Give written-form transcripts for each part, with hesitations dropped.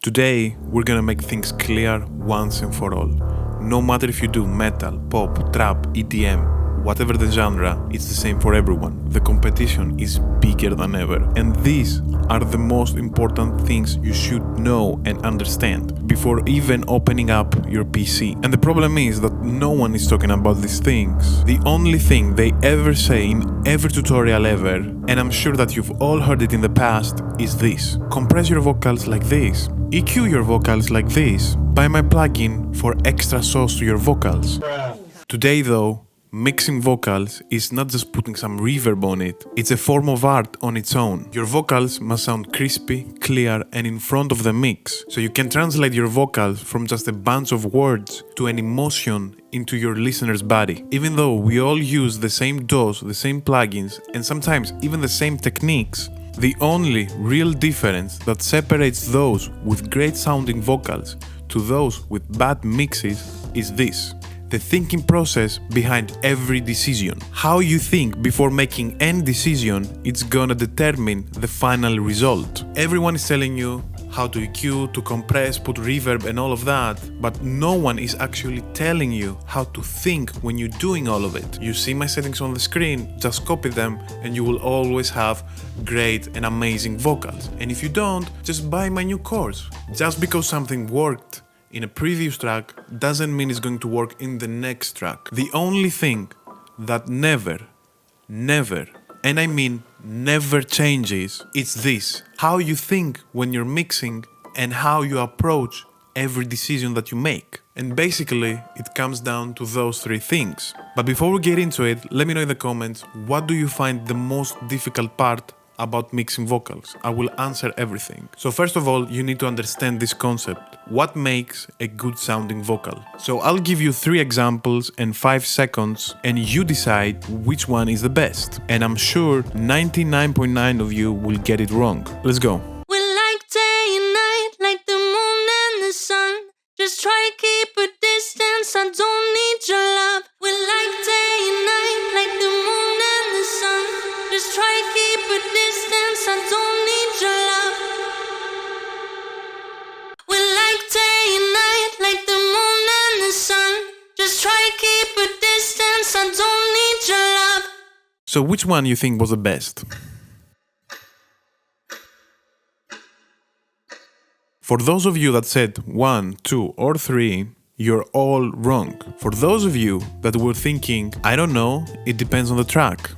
Today, we're gonna make things clear once and for all. No matter if you do metal, pop, trap, EDM, whatever the genre, it's the same for everyone. The competition is bigger than ever. And these are the most important things you should know and understand before even opening up your PC. And the problem is that no one is talking about these things. The only thing they ever say in every tutorial ever, and I'm sure that you've all heard it in the past, is this: compress your vocals like this, EQ your vocals like this, buy my plugin for extra sauce to your vocals. Today though, mixing vocals is not just putting some reverb on it, it's a form of art on its own. Your vocals must sound crispy, clear, and in front of the mix, so you can translate your vocals from just a bunch of words to an emotion into your listener's body. Even though we all use the same DAWs, the same plugins, and sometimes even the same techniques, the only real difference that separates those with great sounding vocals to those with bad mixes is this: the thinking process behind every decision. How you think before making any decision, it's gonna determine the final result. Everyone is telling you how to EQ, to compress, put reverb and all of that, but no one is actually telling you how to think when you're doing all of it. You see my settings on the screen, just copy them and you will always have great and amazing vocals. And if you don't, just buy my new course. Just because something worked in a previous track doesn't mean it's going to work in the next track. The only thing that never, and I mean never changes, it's this: how you think when you're mixing and how you approach every decision that you make. And basically, it comes down to those three things. But before we get into it, let me know in the comments, what do you find the most difficult part about mixing vocals? I will answer everything. So first of all, you need to understand this concept. What makes a good sounding vocal? So I'll give you 3 examples and 5 seconds and you decide which one is the best. And I'm sure 99.9% of you will get it wrong. Let's go. We're like day and night, like the moon and the sun. Just try to keep a distance, I don't need your love. We're like day and night, like the moon and the sun. Just try to keep a distance, I don't need your love. We're like day and night, like the moon and the sun. Just try to keep a distance, I don't need your love. So which one you think was the best? For those of you that said 1, 2, or 3, you're all wrong. For those of you that were thinking, I don't know, it depends on the track,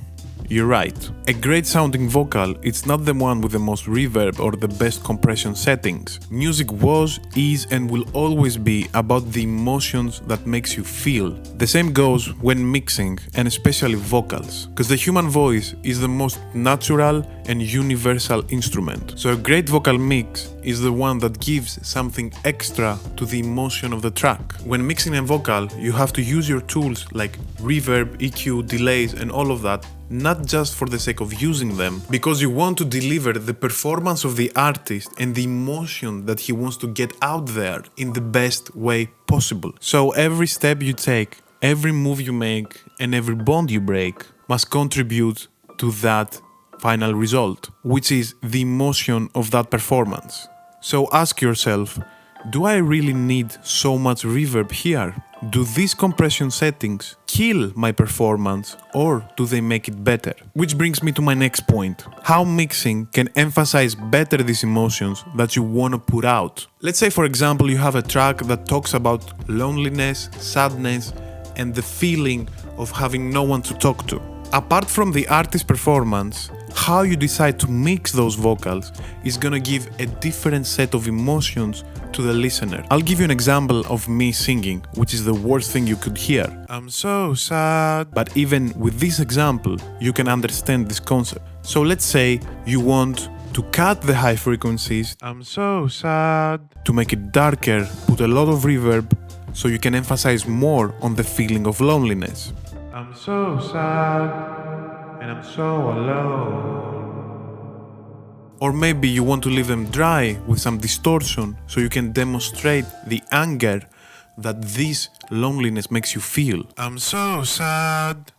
you're right. A great sounding vocal, it's not the one with the most reverb or the best compression settings. Music was, is, and will always be about the emotions that makes you feel. The same goes when mixing, and especially vocals, because the human voice is the most natural and universal instrument. So a great vocal mix is the one that gives something extra to the emotion of the track. When mixing a vocal, you have to use your tools like reverb, EQ, delays, and all of that, not just for the sake of using them, because you want to deliver the performance of the artist and the emotion that he wants to get out there in the best way possible. So every step you take, every move you make, and every bond you break must contribute to that final result, which is the emotion of that performance. So ask yourself, do I really need so much reverb here? Do these compression settings kill my performance or do they make it better? Which brings me to my next point: how mixing can emphasize better these emotions that you want to put out. Let's say, for example, you have a track that talks about loneliness, sadness, and the feeling of having no one to talk to. Apart from the artist performance, how you decide to mix those vocals is gonna give a different set of emotions to the listener. I'll give you an example of me singing, which is the worst thing you could hear. I'm so sad. But even with this example, you can understand this concept. So let's say you want to cut the high frequencies, I'm so sad, to make it darker, put a lot of reverb, so you can emphasize more on the feeling of loneliness. I'm so sad, and I'm so alone. Or maybe you want to leave them dry with some distortion so you can demonstrate the anger that this loneliness makes you feel. I'm so sad,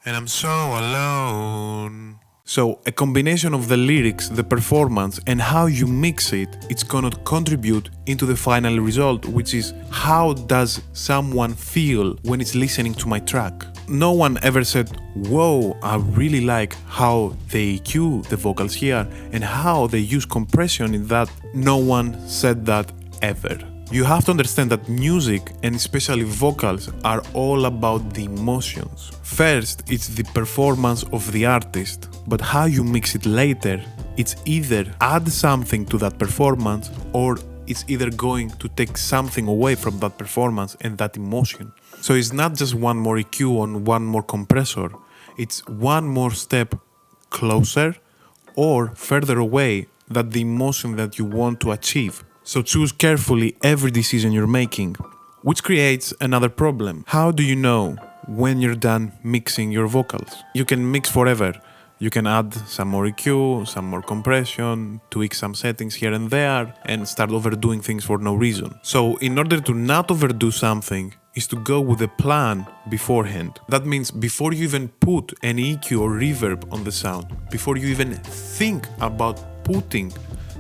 and I'm so alone. So a combination of the lyrics, the performance, and how you mix it, it's gonna contribute into the final result, which is how does someone feel when it's listening to my track. No one ever said, whoa, I really like how they EQ the vocals here and how they use compression in that. No one said that ever. You have to understand that music, and especially vocals, are all about the emotions. First, it's the performance of the artist, but how you mix it later, it's either add something to that performance or it's either going to take something away from that performance and that emotion. So it's not just one more EQ on one more compressor, it's one more step closer or further away than the emotion that you want to achieve. So choose carefully every decision you're making, which creates another problem. How do you know when you're done mixing your vocals? You can mix forever. You can add some more EQ, some more compression, tweak some settings here and there, and start overdoing things for no reason. So in order to not overdo something, is to go with a plan beforehand. That means before you even put any EQ or reverb on the sound, before you even think about putting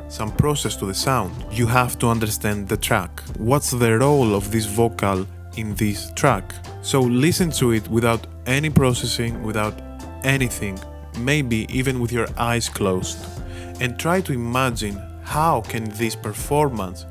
some process to the sound, you have to understand the track. What's the role of this vocal in this track? So listen to it without any processing, without anything, maybe even with your eyes closed, and try to imagine how can this performance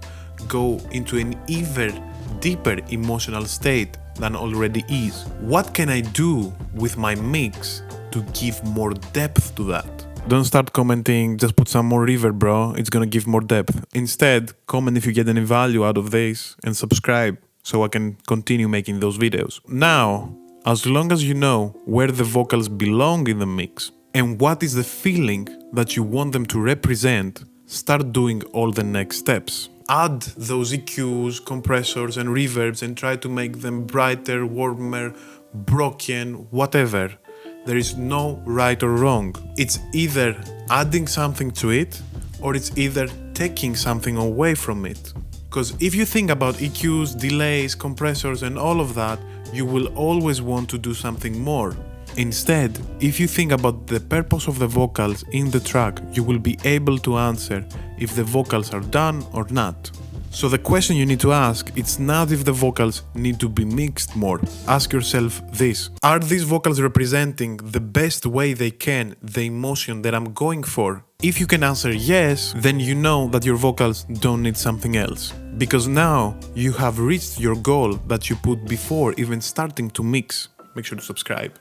go into an even deeper emotional state than already is. What can I do with my mix to give more depth to that? Don't start commenting, just put some more reverb, bro, it's gonna give more depth. Instead, comment if you get any value out of this and subscribe so I can continue making those videos. Now, as long as you know where the vocals belong in the mix and what is the feeling that you want them to represent, start doing all the next steps. Add those EQs, compressors and reverbs and try to make them brighter, warmer, broken, whatever. There is no right or wrong. It's either adding something to it or it's either taking something away from it. Because if you think about EQs, delays, compressors and all of that, you will always want to do something more. Instead, if you think about the purpose of the vocals in the track, you will be able to answer if the vocals are done or not. So the question you need to ask, it's not if the vocals need to be mixed more. Ask yourself this: are these vocals representing the best way they can the emotion that I'm going for? If you can answer yes, then you know that your vocals don't need something else. Because now you have reached your goal that you put before even starting to mix. Make sure to subscribe.